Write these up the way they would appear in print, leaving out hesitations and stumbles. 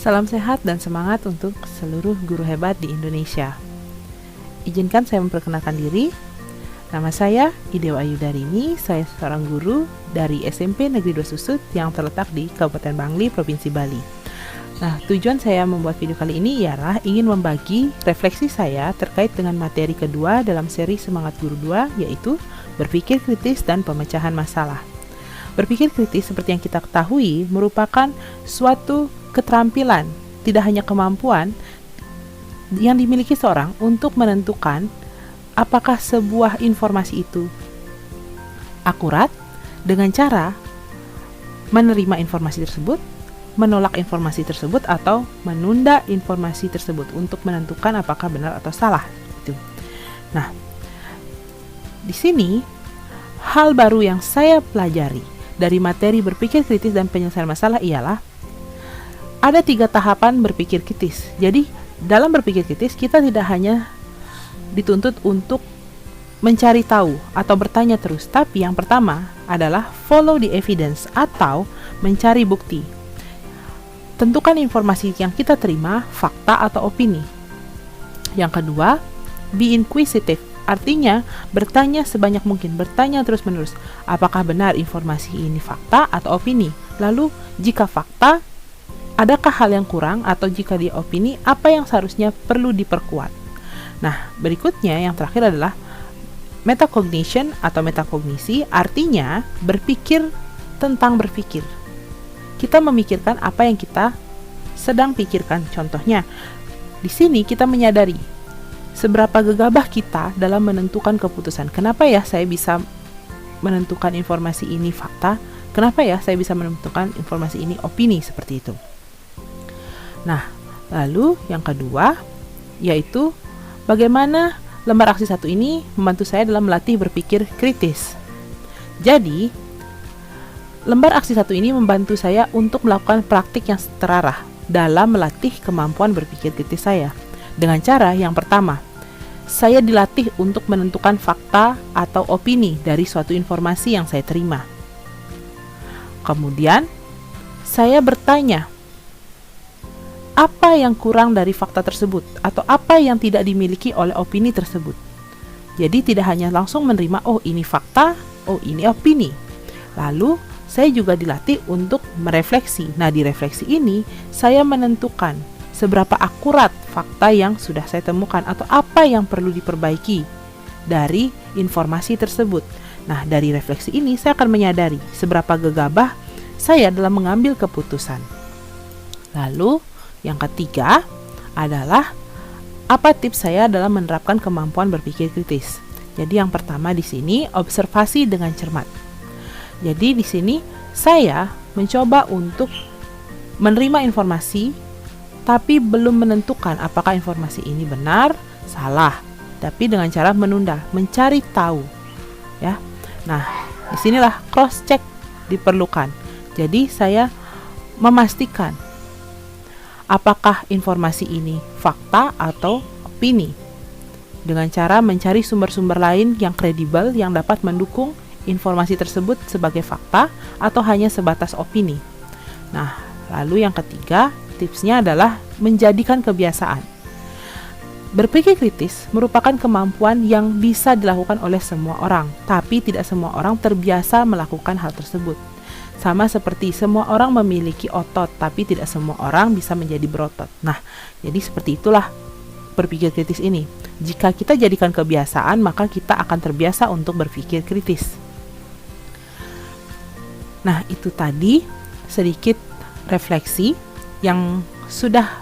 Salam sehat dan semangat untuk seluruh guru hebat di Indonesia. Izinkan saya memperkenalkan diri. Nama saya Idewa Ayudarini, saya seorang guru dari SMP Negeri 2 Susut yang terletak di Kabupaten Bangli, Provinsi Bali. Nah, tujuan saya membuat video kali ini ialah ingin membagi refleksi saya terkait dengan materi kedua dalam seri Semangat Guru 2, yaitu berpikir kritis dan pemecahan masalah. Berpikir kritis seperti yang kita ketahui merupakan suatu keterampilan, tidak hanya kemampuan yang dimiliki seorang untuk menentukan apakah sebuah informasi itu akurat dengan cara menerima informasi tersebut, menolak informasi tersebut, atau menunda informasi tersebut untuk menentukan apakah benar atau salah. Gitu. Nah, di sini hal baru yang saya pelajari dari materi berpikir kritis dan penyelesaian masalah ialah ada 3 tahapan berpikir kritis. Jadi, dalam berpikir kritis kita tidak hanya dituntut untuk mencari tahu atau bertanya terus, tapi yang pertama adalah follow the evidence atau mencari bukti. Tentukan informasi yang kita terima, fakta atau opini. Yang kedua, be inquisitive, artinya bertanya sebanyak mungkin, bertanya terus-menerus, apakah benar informasi ini fakta atau opini? Lalu, jika fakta, adakah hal yang kurang, atau jika dia opini, apa yang seharusnya perlu diperkuat? Nah, berikutnya yang terakhir adalah metacognition atau metakognisi, artinya berpikir tentang berpikir. Kita memikirkan apa yang kita sedang pikirkan. Contohnya, di sini kita menyadari seberapa gegabah kita dalam menentukan keputusan. Kenapa ya saya bisa menentukan informasi ini fakta? Kenapa ya saya bisa menentukan informasi ini opini, seperti itu. Nah, lalu yang kedua yaitu bagaimana lembar aksi 1 ini membantu saya dalam melatih berpikir kritis. Jadi, lembar aksi 1 ini membantu saya untuk melakukan praktik yang terarah dalam melatih kemampuan berpikir kritis saya. Dengan cara yang pertama, saya dilatih untuk menentukan fakta atau opini dari suatu informasi yang saya terima. Kemudian, saya bertanya, apa yang kurang dari fakta tersebut atau apa yang tidak dimiliki oleh opini tersebut. Jadi tidak hanya langsung menerima, oh ini fakta, oh ini opini. Lalu saya juga dilatih untuk merefleksi. Nah, di refleksi ini saya menentukan seberapa akurat fakta yang sudah saya temukan atau apa yang perlu diperbaiki dari informasi tersebut. Nah, dari refleksi ini saya akan menyadari seberapa gegabah saya dalam mengambil keputusan. Lalu yang ketiga adalah apa tips saya dalam menerapkan kemampuan berpikir kritis. Jadi yang pertama di sini observasi dengan cermat. Jadi di sini saya mencoba untuk menerima informasi tapi belum menentukan apakah informasi ini benar, salah. Tapi dengan cara menunda, mencari tahu. Ya. Nah, disinilah cross check diperlukan. Jadi saya memastikan apakah informasi ini fakta atau opini dengan cara mencari sumber-sumber lain yang kredibel yang dapat mendukung informasi tersebut sebagai fakta atau hanya sebatas opini. Nah, lalu yang ketiga, tipsnya adalah menjadikan kebiasaan. Berpikir kritis merupakan kemampuan yang bisa dilakukan oleh semua orang, tapi tidak semua orang terbiasa melakukan hal tersebut. Sama seperti semua orang memiliki otot, tapi tidak semua orang bisa menjadi berotot. Nah, jadi seperti itulah berpikir kritis ini. Jika kita jadikan kebiasaan, maka kita akan terbiasa untuk berpikir kritis. Nah, itu tadi sedikit refleksi yang sudah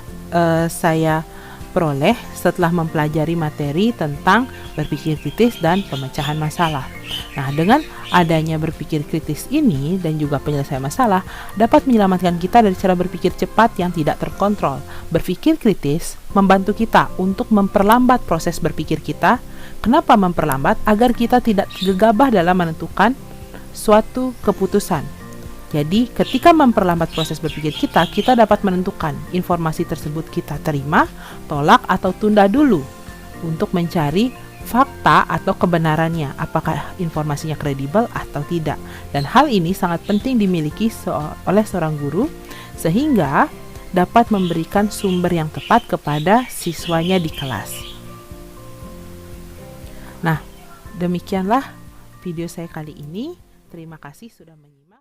saya peroleh setelah mempelajari materi tentang berpikir kritis dan pemecahan masalah. Nah, dengan adanya berpikir kritis ini dan juga penyelesaian masalah dapat menyelamatkan kita dari cara berpikir cepat yang tidak terkontrol. Berpikir kritis membantu kita untuk memperlambat proses berpikir kita. Kenapa memperlambat? Agar kita tidak gegabah dalam menentukan suatu keputusan. Jadi, ketika memperlambat proses berpikir kita, kita dapat menentukan informasi tersebut kita terima, tolak, atau tunda dulu untuk mencari fakta atau kebenarannya, apakah informasinya kredibel atau tidak. Dan hal ini sangat penting dimiliki oleh seorang guru, sehingga dapat memberikan sumber yang tepat kepada siswanya di kelas. Nah, demikianlah video saya kali ini. Terima kasih sudah menyimak.